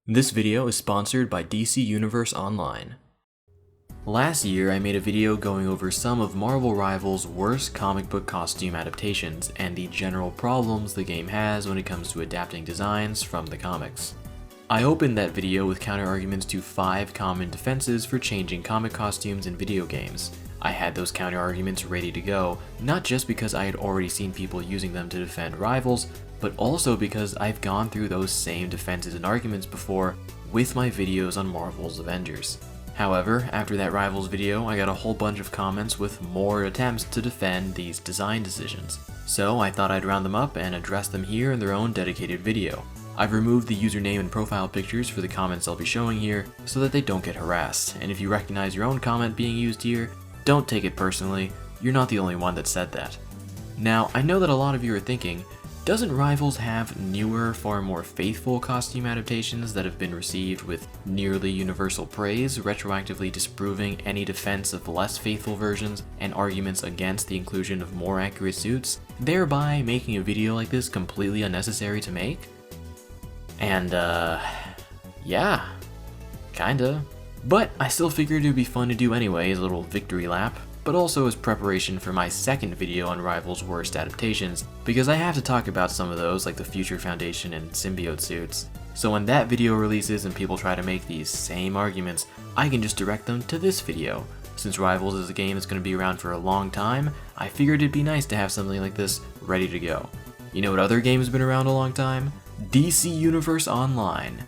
This video is sponsored by DC Universe Online. Last year, I made a video going over some of Marvel Rivals' worst comic book costume adaptations and the general problems the game has when it comes to adapting designs from the comics. I opened that video with counterarguments to 5 common defenses for changing comic costumes in video games. I had those counterarguments ready to go, not just because I had already seen people using them to defend Rivals, but also because I've gone through those same defenses and arguments before with my videos on Marvel's Avengers. However, after that Rivals video, I got a whole bunch of comments with more attempts to defend these design decisions. So I thought I'd round them up and address them here in their own dedicated video. I've removed the username and profile pictures for the comments I'll be showing here so that they don't get harassed, and if you recognize your own comment being used here, don't take it personally, you're not the only one that said that. Now, I know that a lot of you are thinking, doesn't Rivals have newer, far more faithful costume adaptations that have been received with nearly universal praise, retroactively disproving any defense of less faithful versions and arguments against the inclusion of more accurate suits, thereby making a video like this completely unnecessary to make? And, yeah, kinda. But I still figured it would be fun to do anyway as a little victory lap, but also as preparation for my second video on Rivals' worst adaptations, because I have to talk about some of those like the Future Foundation and Symbiote suits. So when that video releases and people try to make these same arguments, I can just direct them to this video. Since Rivals is a game that's going to be around for a long time, I figured it'd be nice to have something like this ready to go. You know what other game has been around a long time? DC Universe Online.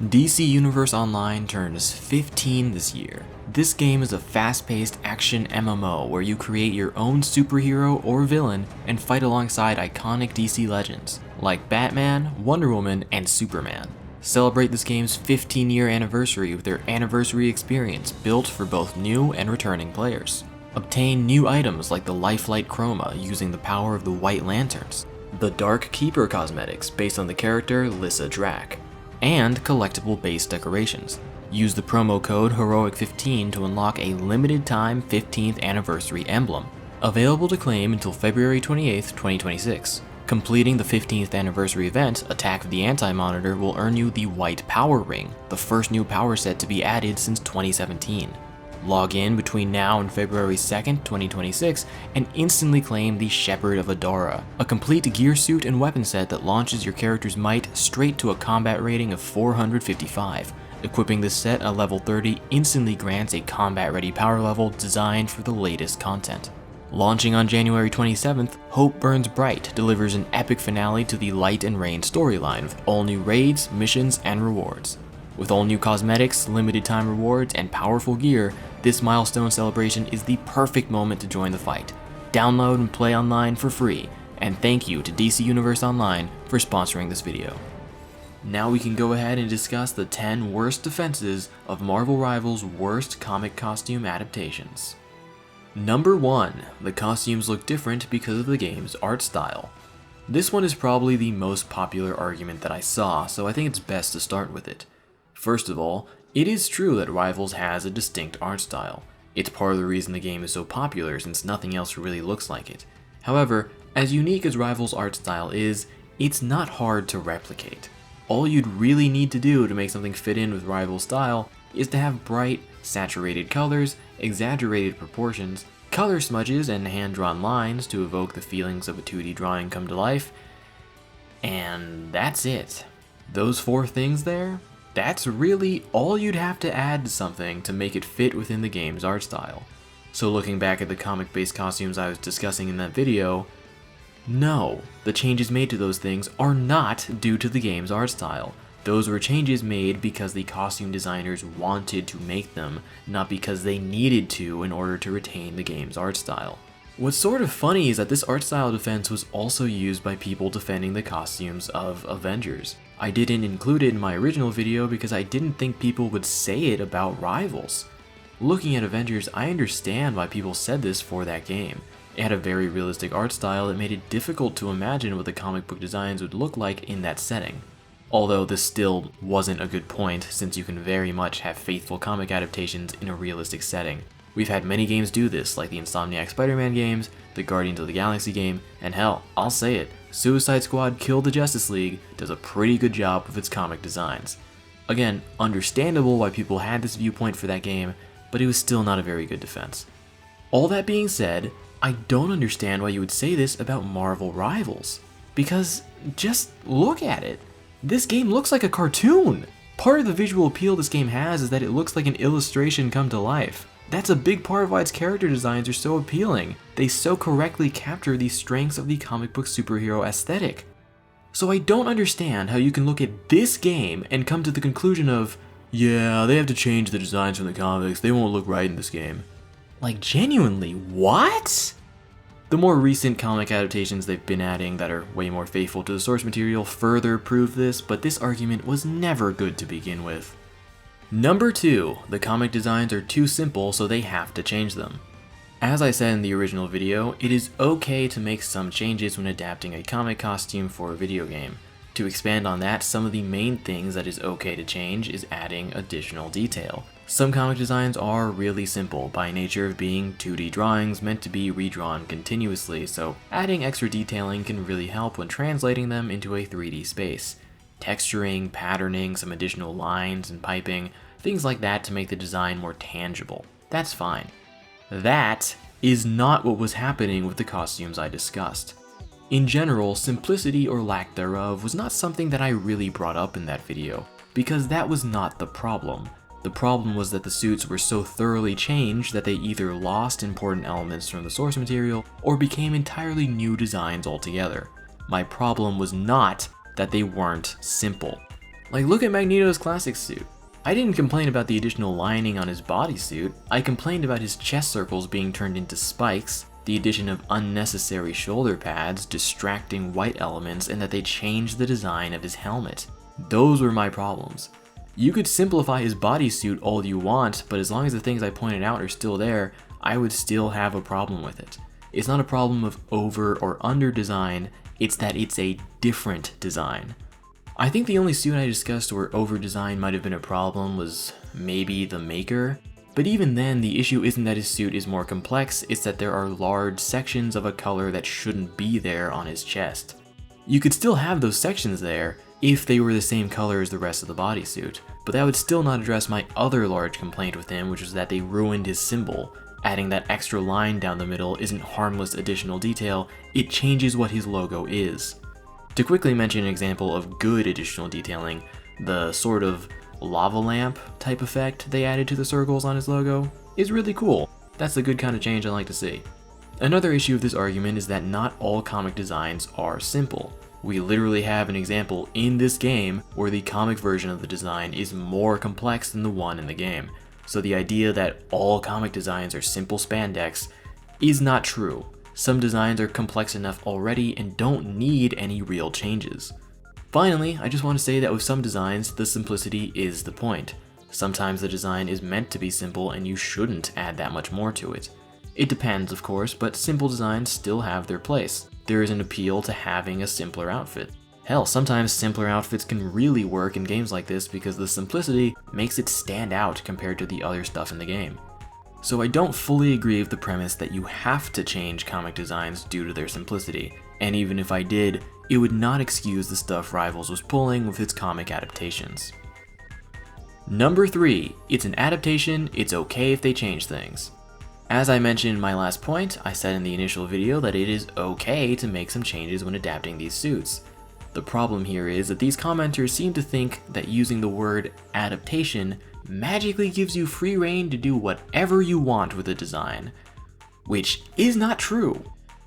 DC Universe Online turns 15 this year. This game is a fast-paced action MMO where you create your own superhero or villain and fight alongside iconic DC legends like Batman, Wonder Woman, and Superman. Celebrate this game's 15-year anniversary with their anniversary experience built for both new and returning players. Obtain new items like the Lifelight Chroma using the power of the White Lanterns, the Dark Keeper cosmetics based on the character Lyssa Drac, and collectible base decorations. Use the promo code HEROIC15 to unlock a limited time 15th anniversary emblem, available to claim until February 28th, 2026. Completing the 15th anniversary event, Attack of the Anti-Monitor, will earn you the White Power Ring, the first new power set to be added since 2017. Log in between now and February 2nd, 2026, and instantly claim the Shepherd of Adara, a complete gear suit and weapon set that launches your character's might straight to a combat rating of 455. Equipping this set at level 30 instantly grants a combat-ready power level designed for the latest content. Launching on January 27th, Hope Burns Bright delivers an epic finale to the Light and Rain storyline with all new raids, missions, and rewards. With all new cosmetics, limited time rewards, and powerful gear, this milestone celebration is the perfect moment to join the fight. Download and play online for free, and thank you to DC Universe Online for sponsoring this video. Now we can go ahead and discuss the 10 worst defenses of Marvel Rivals' worst comic costume adaptations. Number 1. The costumes look different because of the game's art style. This one is probably the most popular argument that I saw, so I think it's best to start with it. First of all, it is true that Rivals has a distinct art style. It's part of the reason the game is so popular since nothing else really looks like it. However, as unique as Rivals' art style is, it's not hard to replicate. All you'd really need to do to make something fit in with Rivals' style is to have bright, saturated colors, exaggerated proportions, color smudges and hand-drawn lines to evoke the feelings of a 2D drawing come to life, and that's it. Those 4 things there? That's really all you'd have to add to something to make it fit within the game's art style. So looking back at the comic-based costumes I was discussing in that video, no, the changes made to those things are not due to the game's art style. Those were changes made because the costume designers wanted to make them, not because they needed to in order to retain the game's art style. What's sort of funny is that this art style defense was also used by people defending the costumes of Avengers. I didn't include it in my original video because I didn't think people would say it about Rivals. Looking at Avengers, I understand why people said this for that game. It had a very realistic art style that made it difficult to imagine what the comic book designs would look like in that setting. Although this still wasn't a good point since you can very much have faithful comic adaptations in a realistic setting. We've had many games do this, like the Insomniac Spider-Man games, the Guardians of the Galaxy game, and hell, I'll say it, Suicide Squad Kill the Justice League does a pretty good job with its comic designs. Again, understandable why people had this viewpoint for that game, but it was still not a very good defense. All that being said, I don't understand why you would say this about Marvel Rivals. Because just look at it. This game looks like a cartoon. Part of the visual appeal this game has is that it looks like an illustration come to life. That's a big part of why its character designs are so appealing. They so correctly capture the strengths of the comic book superhero aesthetic. So I don't understand how you can look at this game and come to the conclusion of, yeah, they have to change the designs from the comics, they won't look right in this game. Like, genuinely, what? The more recent comic adaptations they've been adding that are way more faithful to the source material further prove this, but this argument was never good to begin with. Number 2, the comic designs are too simple, so they have to change them. As I said in the original video, it is okay to make some changes when adapting a comic costume for a video game. To expand on that, some of the main things that is okay to change is adding additional detail. Some comic designs are really simple by nature of being 2D drawings meant to be redrawn continuously, so adding extra detailing can really help when translating them into a 3D space. Texturing, patterning, some additional lines and piping, things like that to make the design more tangible. That's fine. That is not what was happening with the costumes I discussed. In general, simplicity or lack thereof was not something that I really brought up in that video, because that was not the problem. The problem was that the suits were so thoroughly changed that they either lost important elements from the source material or became entirely new designs altogether. My problem was not that they weren't simple. Like, look at Magneto's classic suit. I didn't complain about the additional lining on his bodysuit, I complained about his chest circles being turned into spikes, the addition of unnecessary shoulder pads, distracting white elements, and that they changed the design of his helmet. Those were my problems. You could simplify his bodysuit all you want, but as long as the things I pointed out are still there, I would still have a problem with it. It's not a problem of over or under design, it's that it's a different design. I think the only suit I discussed where over design might have been a problem was maybe the Maker, but even then the issue isn't that his suit is more complex, it's that there are large sections of a color that shouldn't be there on his chest. You could still have those sections there if they were the same color as the rest of the bodysuit, but that would still not address my other large complaint with him, which was that they ruined his symbol. Adding that extra line down the middle isn't harmless additional detail, it changes what his logo is. To quickly mention an example of good additional detailing, the sort of lava lamp type effect they added to the circles on his logo is really cool. That's the good kind of change I like to see. Another issue of this argument is that not all comic designs are simple. We literally have an example in this game where the comic version of the design is more complex than the one in the game. So the idea that all comic designs are simple spandex is not true. Some designs are complex enough already and don't need any real changes. Finally, I just want to say that with some designs, the simplicity is the point. Sometimes the design is meant to be simple and you shouldn't add that much more to it. It depends, of course, but simple designs still have their place. There is an appeal to having a simpler outfit. Hell, sometimes simpler outfits can really work in games like this because the simplicity makes it stand out compared to the other stuff in the game. So I don't fully agree with the premise that you have to change comic designs due to their simplicity, and even if I did, it would not excuse the stuff Rivals was pulling with its comic adaptations. Number 3, it's an adaptation, it's okay if they change things. As I mentioned in my last point, I said in the initial video that it is okay to make some changes when adapting these suits. The problem here is that these commenters seem to think that using the word adaptation magically gives you free reign to do whatever you want with a design, which is not true.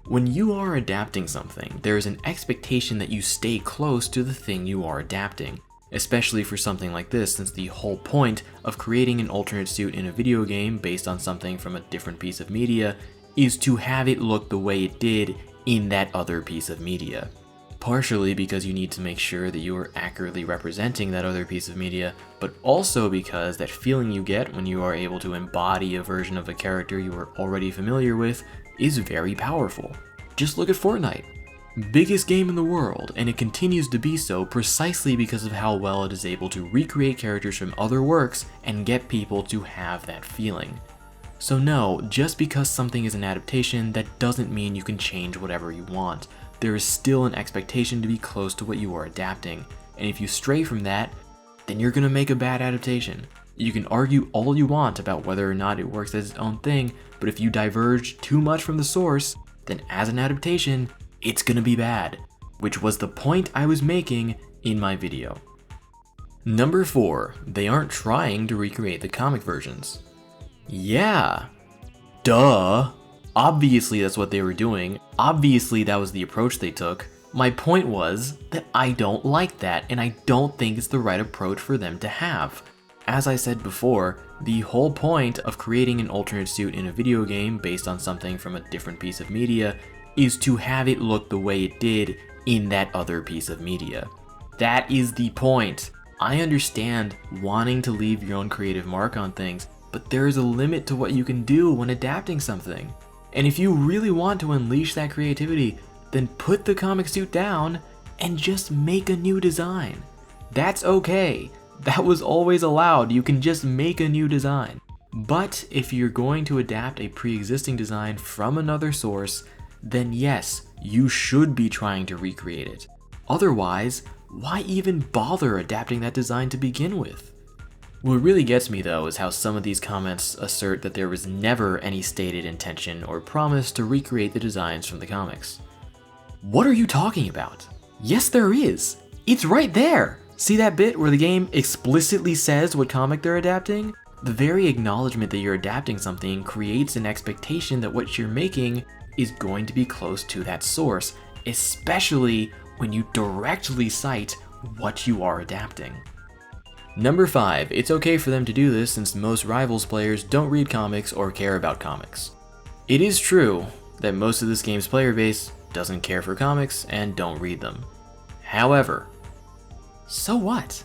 When you are adapting something, there is an expectation that you stay close to the thing you are adapting, especially for something like this, since the whole point of creating an alternate suit in a video game based on something from a different piece of media is to have it look the way it did in that other piece of media. Partially because you need to make sure that you are accurately representing that other piece of media, but also because that feeling you get when you are able to embody a version of a character you are already familiar with is very powerful. Just look at Fortnite. Biggest game in the world, and it continues to be so precisely because of how well it is able to recreate characters from other works and get people to have that feeling. So no, just because something is an adaptation, that doesn't mean you can change whatever you want. There is still an expectation to be close to what you are adapting, and if you stray from that, then you're gonna make a bad adaptation. You can argue all you want about whether or not it works as its own thing, but if you diverge too much from the source, then as an adaptation, it's gonna be bad, which was the point I was making in my video. Number 4, they aren't trying to recreate the comic versions. Yeah, duh. Obviously that's what they were doing. Obviously that was the approach they took. My point was that I don't like that, and I don't think it's the right approach for them to have. As I said before, the whole point of creating an alternate suit in a video game based on something from a different piece of media is to have it look the way it did in that other piece of media. That is the point. I understand wanting to leave your own creative mark on things, but there is a limit to what you can do when adapting something. And if you really want to unleash that creativity, then put the comic suit down and just make a new design. That's okay. That was always allowed. You can just make a new design. But if you're going to adapt a pre-existing design from another source, then yes, you should be trying to recreate it. Otherwise, why even bother adapting that design to begin with? What really gets me though is how some of these comments assert that there was never any stated intention or promise to recreate the designs from the comics. What are you talking about? Yes, there is. It's right there. See that bit where the game explicitly says what comic they're adapting? The very acknowledgement that you're adapting something creates an expectation that what you're making is going to be close to that source, especially when you directly cite what you are adapting. Number 5, it's okay for them to do this since most Rivals players don't read comics or care about comics. It is true that most of this game's player base doesn't care for comics and don't read them. However, so what?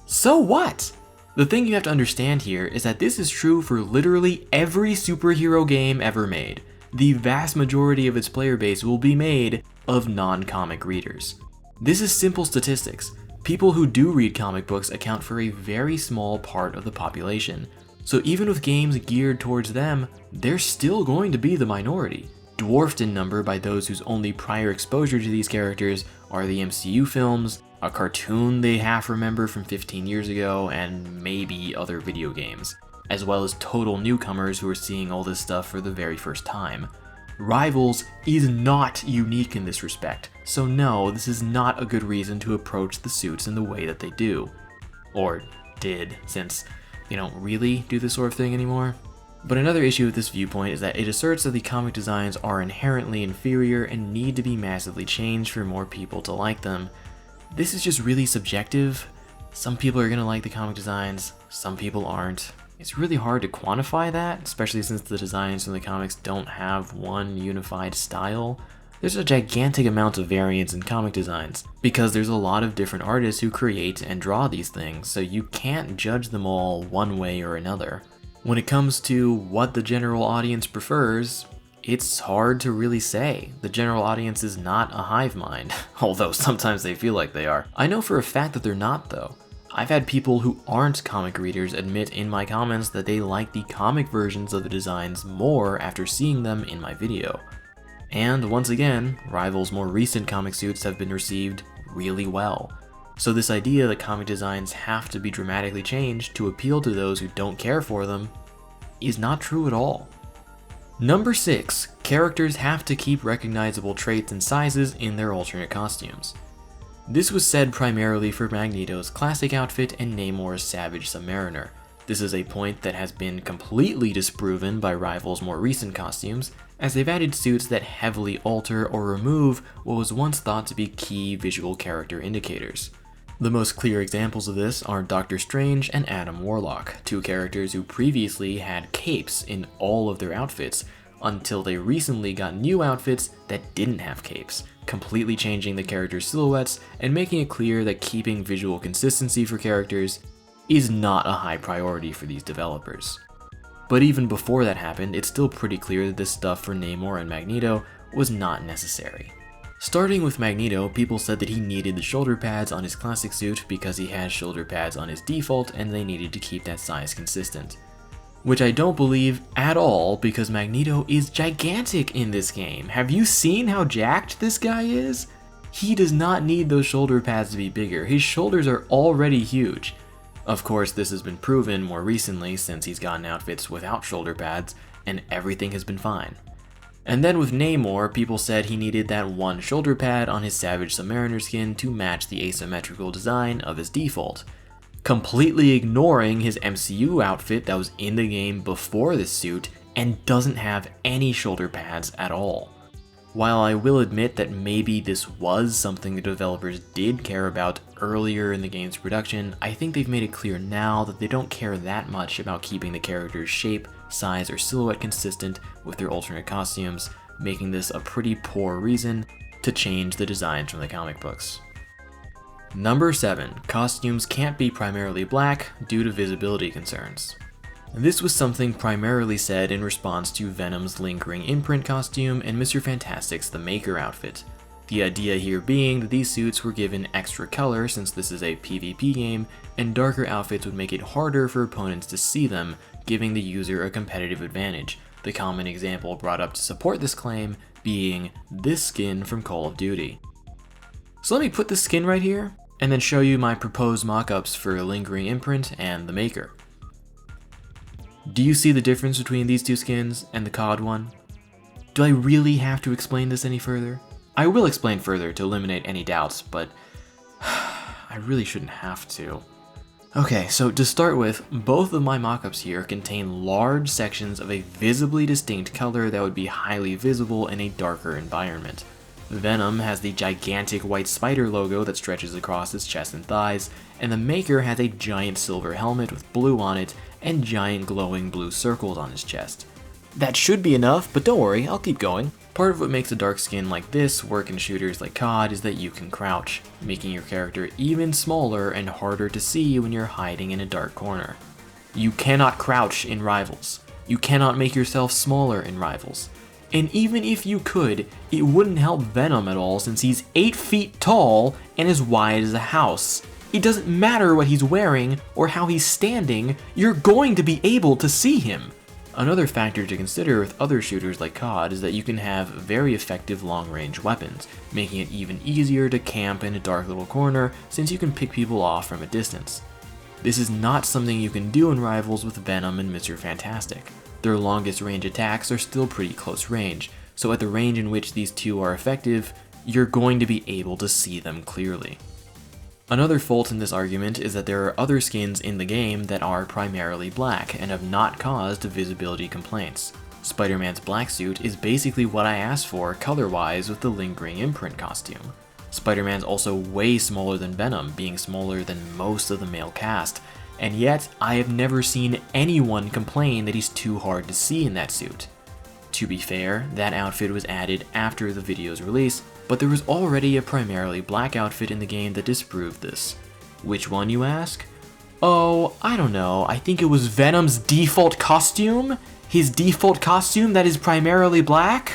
So what? The thing you have to understand here is that this is true for literally every superhero game ever made. The vast majority of its player base will be made of non-comic readers. This is simple statistics. People who do read comic books account for a very small part of the population. So even with games geared towards them, they're still going to be the minority, dwarfed in number by those whose only prior exposure to these characters are the MCU films, a cartoon they half remember from 15 years ago, and maybe other video games, as well as total newcomers who are seeing all this stuff for the very first time. Rivals is not unique in this respect, so no, this is not a good reason to approach the suits in the way that they do. Or did, since they don't really do this sort of thing anymore. But another issue with this viewpoint is that it asserts that the comic designs are inherently inferior and need to be massively changed for more people to like them. This is just really subjective. Some people are gonna like the comic designs, some people aren't. It's really hard to quantify that, especially since the designs from the comics don't have one unified style. There's a gigantic amount of variance in comic designs, because there's a lot of different artists who create and draw these things, so you can't judge them all one way or another. When it comes to what the general audience prefers, it's hard to really say. The general audience is not a hive mind, although sometimes they feel like they are. I know for a fact that they're not though. I've had people who aren't comic readers admit in my comments that they like the comic versions of the designs more after seeing them in my video. And once again, Rival's more recent comic suits have been received really well. So this idea that comic designs have to be dramatically changed to appeal to those who don't care for them is not true at all. Number 6, characters have to keep recognizable traits and sizes in their alternate costumes. This was said primarily for Magneto's classic outfit and Namor's Savage Submariner. This is a point that has been completely disproven by Rival's more recent costumes, as they've added suits that heavily alter or remove what was once thought to be key visual character indicators. The most clear examples of this are Doctor Strange and Adam Warlock, two characters who previously had capes in all of their outfits, until they recently got new outfits that didn't have capes, completely changing the characters' silhouettes and making it clear that keeping visual consistency for characters is not a high priority for these developers. But even before that happened, it's still pretty clear that this stuff for Namor and Magneto was not necessary. Starting with Magneto, people said that he needed the shoulder pads on his classic suit because he had shoulder pads on his default and they needed to keep that size consistent. Which I don't believe at all, because Magneto is gigantic in this game. Have you seen how jacked this guy is? He does not need those shoulder pads to be bigger. His shoulders are already huge. Of course, this has been proven more recently since he's gotten outfits without shoulder pads, and everything has been fine. And then with Namor, people said he needed that one shoulder pad on his Savage Submariner skin to match the asymmetrical design of his default, completely ignoring his MCU outfit that was in the game before this suit and doesn't have any shoulder pads at all. While I will admit that maybe this was something the developers did care about earlier in the game's production, I think they've made it clear now that they don't care that much about keeping the character's shape, size, or silhouette consistent with their alternate costumes, making this a pretty poor reason to change the designs from the comic books. Number 7. Costumes can't be primarily black due to visibility concerns. This was something primarily said in response to Venom's lingering imprint costume and Mr. Fantastic's The Maker outfit. The idea here being that these suits were given extra color since this is a PvP game, and darker outfits would make it harder for opponents to see them, giving the user a competitive advantage, the common example brought up to support this claim being this skin from Call of Duty. So let me put this skin right here, and then show you my proposed mock-ups for Lingering Imprint and The Maker. Do you see the difference between these two skins and the COD one? Do I really have to explain this any further? I will explain further to eliminate any doubts, but I really shouldn't have to. Okay, so to start with, both of my mockups here contain large sections of a visibly distinct color that would be highly visible in a darker environment. Venom has the gigantic white spider logo that stretches across his chest and thighs, and the Maker has a giant silver helmet with blue on it and giant glowing blue circles on his chest. That should be enough, but don't worry, I'll keep going. Part of what makes a dark skin like this work in shooters like COD is that you can crouch, making your character even smaller and harder to see when you're hiding in a dark corner. You cannot crouch in Rivals. You cannot make yourself smaller in Rivals. And even if you could, it wouldn't help Venom at all since he's 8 feet tall and as wide as a house. It doesn't matter what he's wearing or how he's standing, you're going to be able to see him. Another factor to consider with other shooters like COD is that you can have very effective long-range weapons, making it even easier to camp in a dark little corner since you can pick people off from a distance. This is not something you can do in Rivals with Venom and Mr. Fantastic. Their longest range attacks are still pretty close range, so at the range in which these two are effective, you're going to be able to see them clearly. Another fault in this argument is that there are other skins in the game that are primarily black and have not caused visibility complaints. Spider-Man's black suit is basically what I asked for color-wise with the Lingering Imprint costume. Spider-Man's also way smaller than Venom, being smaller than most of the male cast, and yet I have never seen anyone complain that he's too hard to see in that suit. To be fair, that outfit was added after the video's release, but there was already a primarily black outfit in the game that disproved this. Which one, you ask? Oh, I don't know, I think it was Venom's default costume? His default costume that is primarily black?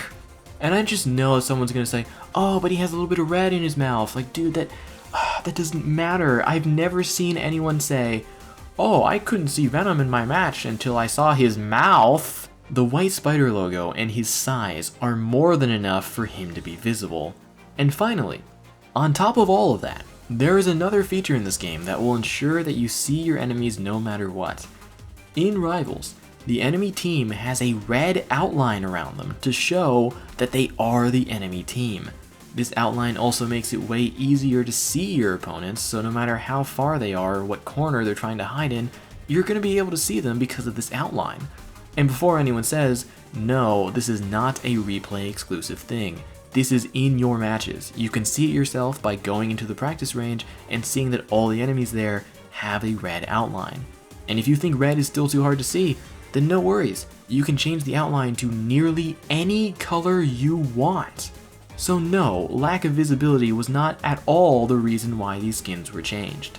And I just know someone's gonna say, oh, but he has a little bit of red in his mouth. Like, dude, that doesn't matter. I've never seen anyone say, oh, I couldn't see Venom in my match until I saw his mouth. The white spider logo and his size are more than enough for him to be visible. And finally, on top of all of that, there is another feature in this game that will ensure that you see your enemies no matter what. In Rivals, the enemy team has a red outline around them to show that they are the enemy team. This outline also makes it way easier to see your opponents, so no matter how far they are or what corner they're trying to hide in, you're going to be able to see them because of this outline. And before anyone says, no, this is not a replay exclusive thing. This is in your matches. You can see it yourself by going into the practice range and seeing that all the enemies there have a red outline. And if you think red is still too hard to see, then no worries. You can change the outline to nearly any color you want. So no, lack of visibility was not at all the reason why these skins were changed.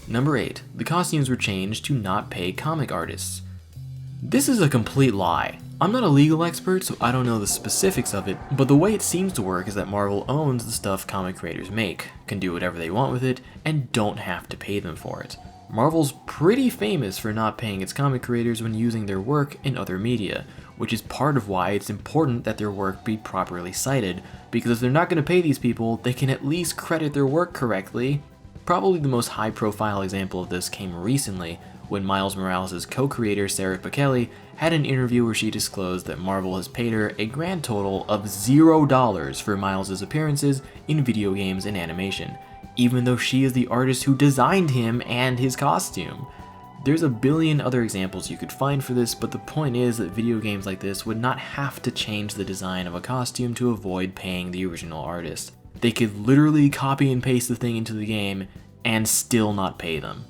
Number 8. The costumes were changed to not pay comic artists. This is a complete lie. I'm not a legal expert, so I don't know the specifics of it, but the way it seems to work is that Marvel owns the stuff comic creators make, can do whatever they want with it, and don't have to pay them for it. Marvel's pretty famous for not paying its comic creators when using their work in other media, which is part of why it's important that their work be properly cited, because if they're not going to pay these people, they can at least credit their work correctly. Probably the most high-profile example of this came recently when Miles Morales' co-creator Sarah Pichelli had an interview where she disclosed that Marvel has paid her a grand total of $0 for Miles' appearances in video games and animation, even though she is the artist who designed him and his costume. There's a billion other examples you could find for this, but the point is that video games like this would not have to change the design of a costume to avoid paying the original artist. They could literally copy and paste the thing into the game and still not pay them.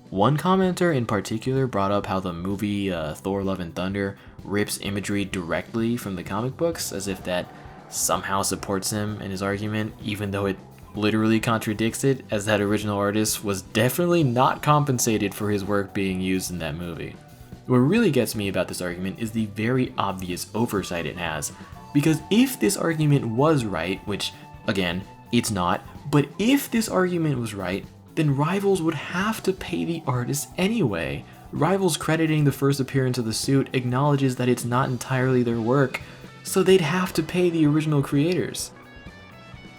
One commenter in particular brought up how the movie Thor Love and Thunder rips imagery directly from the comic books, as if that somehow supports him in his argument, even though it literally contradicts it, as that original artist was definitely not compensated for his work being used in that movie. What really gets me about this argument is the very obvious oversight it has, because if this argument was right, which again, it's not, but if this argument was right, then Rivals would have to pay the artist anyway. Rivals crediting the first appearance of the suit acknowledges that it's not entirely their work, so they'd have to pay the original creators.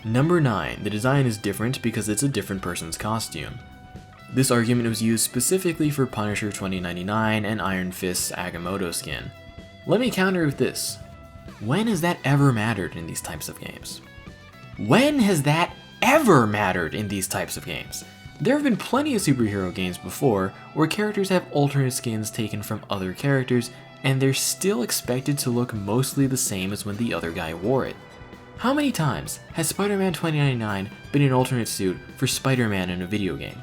Number 9, the design is different because it's a different person's costume. This argument was used specifically for Punisher 2099 and Iron Fist's Agamotto skin. Let me counter with this. When has that ever mattered in these types of games? When has that ever mattered in these types of games? There have been plenty of superhero games before where characters have alternate skins taken from other characters and they're still expected to look mostly the same as when the other guy wore it. How many times has Spider-Man 2099 been an alternate suit for Spider-Man in a video game?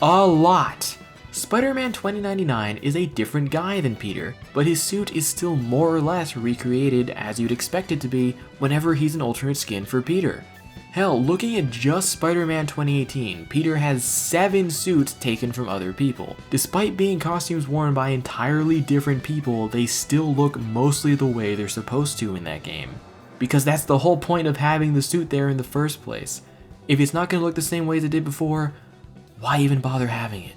A lot! Spider-Man 2099 is a different guy than Peter, but his suit is still more or less recreated as you'd expect it to be whenever he's an alternate skin for Peter. Hell, looking at just Spider-Man 2018, Peter has 7 suits taken from other people. Despite being costumes worn by entirely different people, they still look mostly the way they're supposed to in that game. Because that's the whole point of having the suit there in the first place. If it's not going to look the same way as it did before, why even bother having it?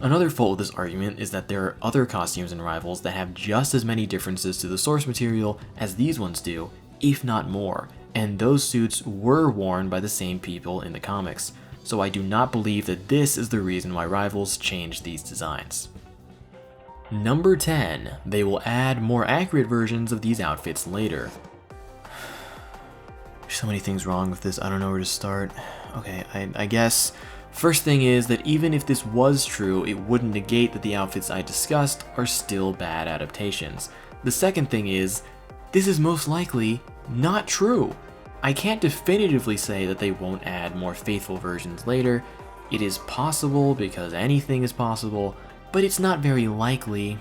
Another fault with this argument is that there are other costumes in Rivals that have just as many differences to the source material as these ones do, if not more, and those suits were worn by the same people in the comics, so I do not believe that this is the reason why Rivals changed these designs. Number 10, they will add more accurate versions of these outfits later. There's so many things wrong with this, I don't know where to start. Okay, I guess first thing is that even if this was true, it wouldn't negate that the outfits I discussed are still bad adaptations. The second thing is, this is most likely not true. I can't definitively say that they won't add more faithful versions later. It is possible because anything is possible, but it's not very likely.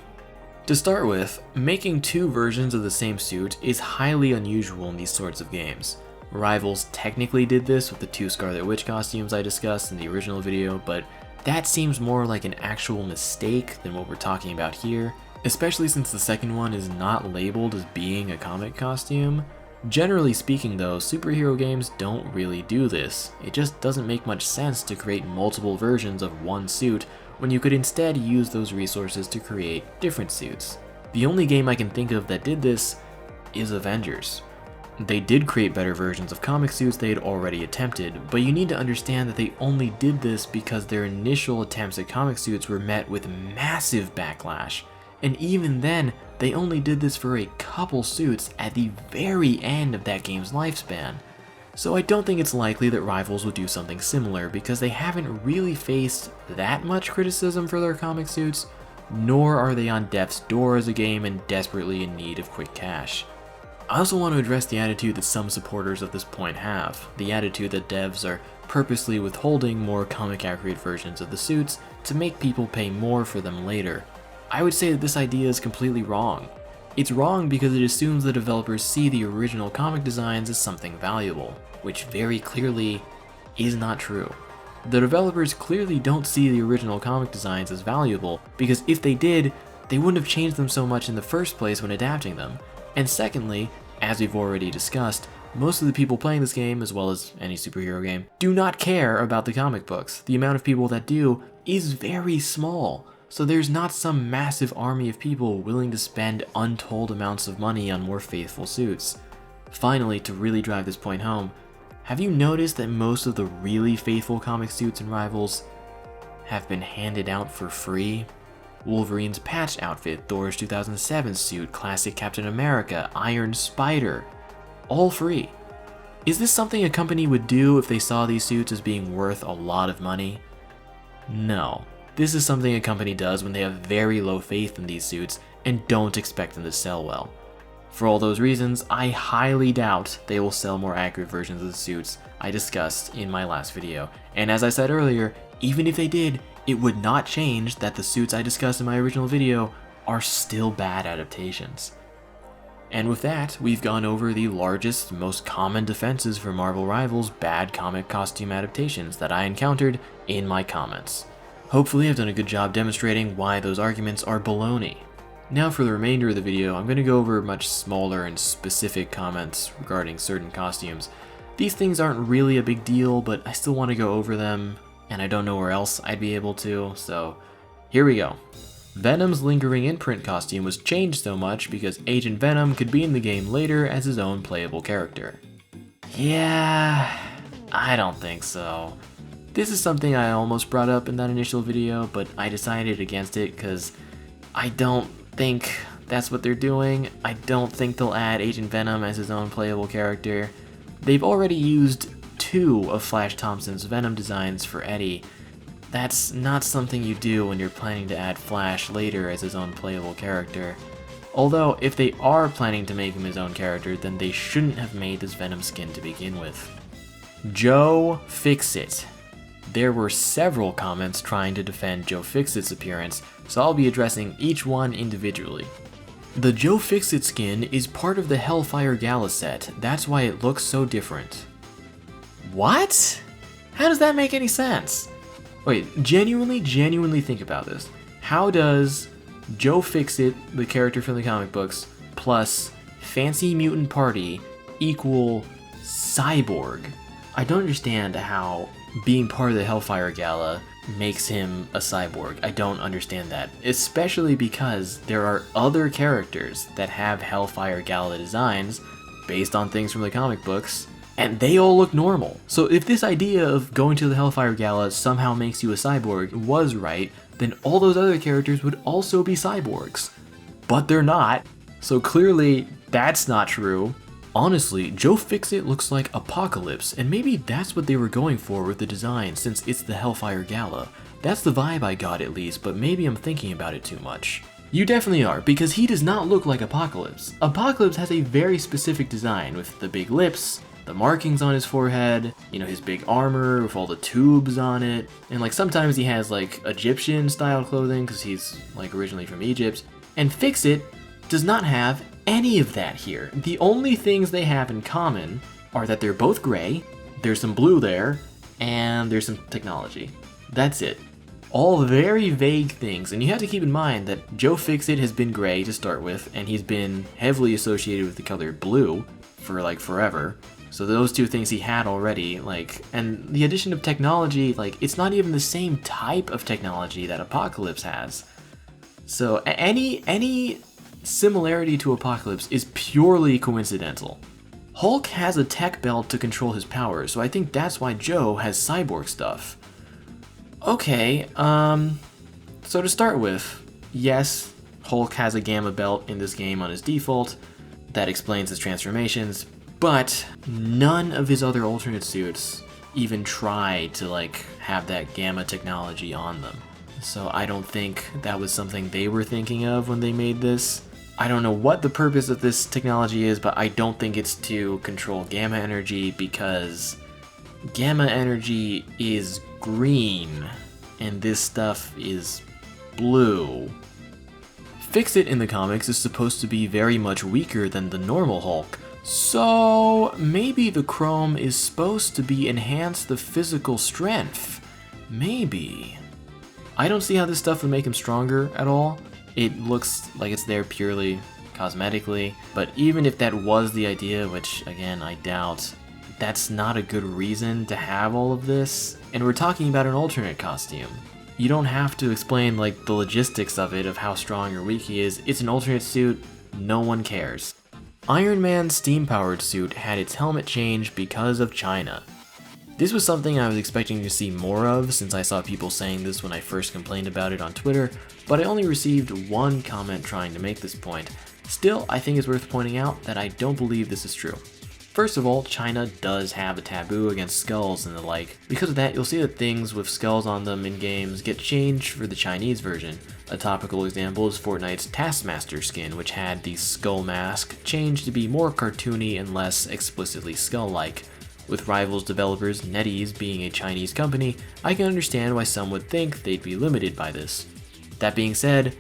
To start with, making 2 versions of the same suit is highly unusual in these sorts of games. Rivals technically did this with the 2 Scarlet Witch costumes I discussed in the original video, but that seems more like an actual mistake than what we're talking about here, especially since the second one is not labeled as being a comic costume. Generally speaking though, superhero games don't really do this. It just doesn't make much sense to create multiple versions of one suit when you could instead use those resources to create different suits. The only game I can think of that did this is Avengers. They did create better versions of comic suits they had already attempted, but you need to understand that they only did this because their initial attempts at comic suits were met with massive backlash, and even then, they only did this for a couple suits at the very end of that game's lifespan. So I don't think it's likely that Rivals will do something similar because they haven't really faced that much criticism for their comic suits, nor are they on death's door as a game and desperately in need of quick cash. I also want to address the attitude that some supporters of this point have, the attitude that devs are purposely withholding more comic accurate versions of the suits to make people pay more for them later. I would say that this idea is completely wrong. It's wrong because it assumes that developers see the original comic designs as something valuable, which very clearly is not true. The developers clearly don't see the original comic designs as valuable because if they did, they wouldn't have changed them so much in the first place when adapting them. And secondly, as we've already discussed, most of the people playing this game, as well as any superhero game, do not care about the comic books. The amount of people that do is very small, so there's not some massive army of people willing to spend untold amounts of money on more faithful suits. Finally, to really drive this point home, Have you noticed that most of the really faithful comic suits in Rivals have been handed out for free? Wolverine's patch outfit, Thor's 2007 suit, classic Captain America, Iron Spider, all free. Is this something a company would do if they saw these suits as being worth a lot of money? No. This is something a company does when they have very low faith in these suits and don't expect them to sell well. For all those reasons, I highly doubt they will sell more accurate versions of the suits I discussed in my last video. And as I said earlier, even if they did, it would not change that the suits I discussed in my original video are still bad adaptations. And with that, we've gone over the largest, most common defenses for Marvel Rivals bad comic costume adaptations that I encountered in my comments. Hopefully I've done a good job demonstrating why those arguments are baloney. Now for the remainder of the video, I'm going to go over much smaller and specific comments regarding certain costumes. These things aren't really a big deal, but I still want to go over them, and I don't know where else I'd be able to, so here we go. Venom's lingering imprint costume was changed so much because Agent Venom could be in the game later as his own playable character. Yeah, I don't think so. This is something I almost brought up in that initial video, but I decided against it because I don't think that's what they're doing. I don't think they'll add Agent Venom as his own playable character. They've already used 2 of Flash Thompson's Venom designs for Eddie. That's not something you do when you're planning to add Flash later as his own playable character. Although, if they are planning to make him his own character, then they shouldn't have made this Venom skin to begin with. Joe Fixit. There were several comments trying to defend Joe Fixit's appearance, so I'll be addressing each one individually. The Joe Fixit skin is part of the Hellfire Gala set, that's why it looks so different. What? How does that make any sense? Wait, genuinely think about this. How does Joe Fixit, the character from the comic books, plus Fancy Mutant Party equal Cyborg? I don't understand how being part of the Hellfire Gala makes him a cyborg. I don't understand that, especially because there are other characters that have Hellfire Gala designs based on things from the comic books, and they all look normal. So if this idea of going to the Hellfire Gala somehow makes you a cyborg was right, then all those other characters would also be cyborgs. But they're not, so clearly that's not true. Honestly, Joe Fixit looks like Apocalypse, and maybe that's what they were going for with the design since it's the Hellfire Gala. That's the vibe I got at least, but maybe I'm thinking about it too much. You definitely are, because he does not look like Apocalypse. Apocalypse has a very specific design with the big lips, the markings on his forehead, you know, his big armor with all the tubes on it, and like sometimes he has like Egyptian style clothing because he's like originally from Egypt, and Fixit does not have any of that here. The only things they have in common are that they're both gray, there's some blue there, and there's some technology. That's it. All very vague things, and you have to keep in mind that Joe Fixit has been gray to start with, and he's been heavily associated with the color blue for like forever. So those two things he had already, like, and the addition of technology, like, it's not even the same type of technology that Apocalypse has. So any similarity to Apocalypse is purely coincidental. Hulk has a tech belt to control his powers, so I think that's why Joe has cyborg stuff. Okay, so to start with, yes, Hulk has a gamma belt in this game on his default. That explains his transformations, but none of his other alternate suits even try to like have that gamma technology on them. So I don't think that was something they were thinking of when they made this. I don't know what the purpose of this technology is, but I don't think it's to control gamma energy because gamma energy is green and this stuff is blue. Fixit in the comics is supposed to be very much weaker than the normal Hulk, so maybe the chrome is supposed to be enhance the physical strength. Maybe. I don't see how this stuff would make him stronger at all. It looks like it's there purely cosmetically, but even if that was the idea, which again I doubt, that's not a good reason to have all of this. And we're talking about an alternate costume. You don't have to explain like the logistics of it, of how strong or weak he is. It's an alternate suit, no one cares. Iron Man's steam-powered suit had its helmet changed because of China. This was something I was expecting to see more of since I saw people saying this when I first complained about it on Twitter, but I only received one comment trying to make this point. Still, I think it's worth pointing out that I don't believe this is true. First of all, China does have a taboo against skulls and the like. Because of that, you'll see that things with skulls on them in games get changed for the Chinese version. A topical example is Fortnite's Taskmaster skin, which had the skull mask changed to be more cartoony and less explicitly skull-like. With Rivals developers NetEase being a Chinese company, I can understand why some would think they'd be limited by this. That being said,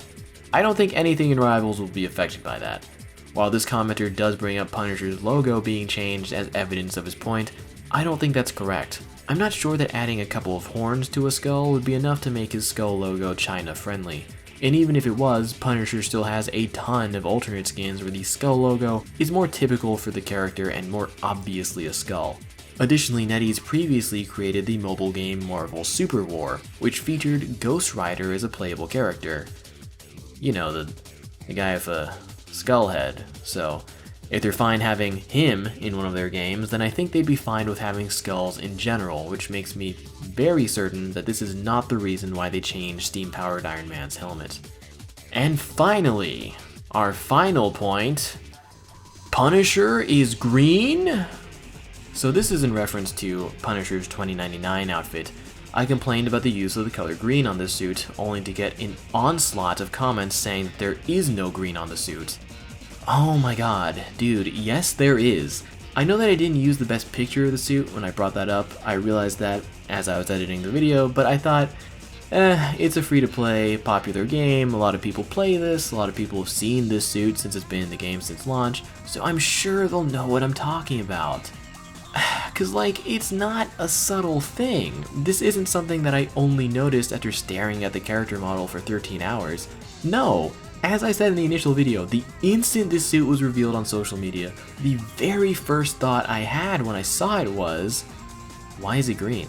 I don't think anything in Rivals will be affected by that. While this commenter does bring up Punisher's logo being changed as evidence of his point, I don't think that's correct. I'm not sure that adding a couple of horns to a skull would be enough to make his skull logo China friendly. And even if it was, Punisher still has a ton of alternate skins where the skull logo is more typical for the character and more obviously a skull. Additionally, NetEase previously created the mobile game Marvel Super War, which featured Ghost Rider as a playable character. You know, the guy with a skull head. So if they're fine having him in one of their games, then I think they'd be fine with having skulls in general, which makes me very certain that this is not the reason why they changed steam-powered Iron Man's helmet. And finally, our final point, Punisher is green? So this is in reference to Punisher's 2099 outfit. I complained about the use of the color green on this suit, only to get an onslaught of comments saying that there is no green on the suit. Oh my god, dude, yes there is. I know that I didn't use the best picture of the suit when I brought that up. I realized that as I was editing the video, but I thought, it's a free-to-play, popular game, a lot of people play this, a lot of people have seen this suit since it's been in the game since launch, so I'm sure they'll know what I'm talking about. Cause like, it's not a subtle thing. This isn't something that I only noticed after staring at the character model for 13 hours. No, as I said in the initial video, the instant this suit was revealed on social media, the very first thought I had when I saw it was, why is it green?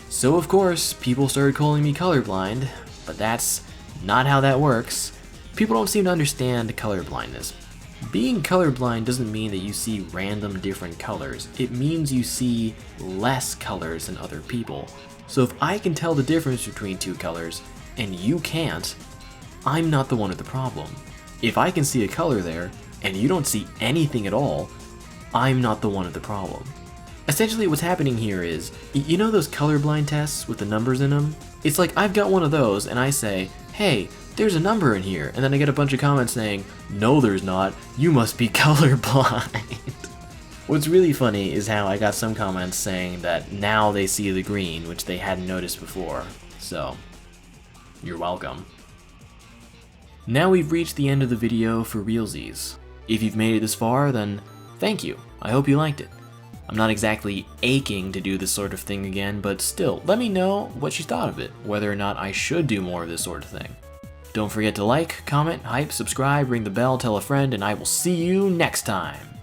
So of course, people started calling me colorblind, but that's not how that works. People don't seem to understand colorblindness. Being colorblind doesn't mean that you see random different colors. It means you see less colors than other people. So if I can tell the difference between two colors, and you can't, I'm not the one with the problem. If I can see a color there, and you don't see anything at all, I'm not the one with the problem. Essentially what's happening here is, you know those colorblind tests with the numbers in them? It's like I've got one of those and I say, hey, there's a number in here, and then I get a bunch of comments saying, no there's not, you must be colorblind. What's really funny is how I got some comments saying that now they see the green, which they hadn't noticed before. So, you're welcome. Now we've reached the end of the video for realsies. If you've made it this far, then thank you. I hope you liked it. I'm not exactly aching to do this sort of thing again, but still, let me know what you thought of it, whether or not I should do more of this sort of thing. Don't forget to like, comment, hype, subscribe, ring the bell, tell a friend, and I will see you next time.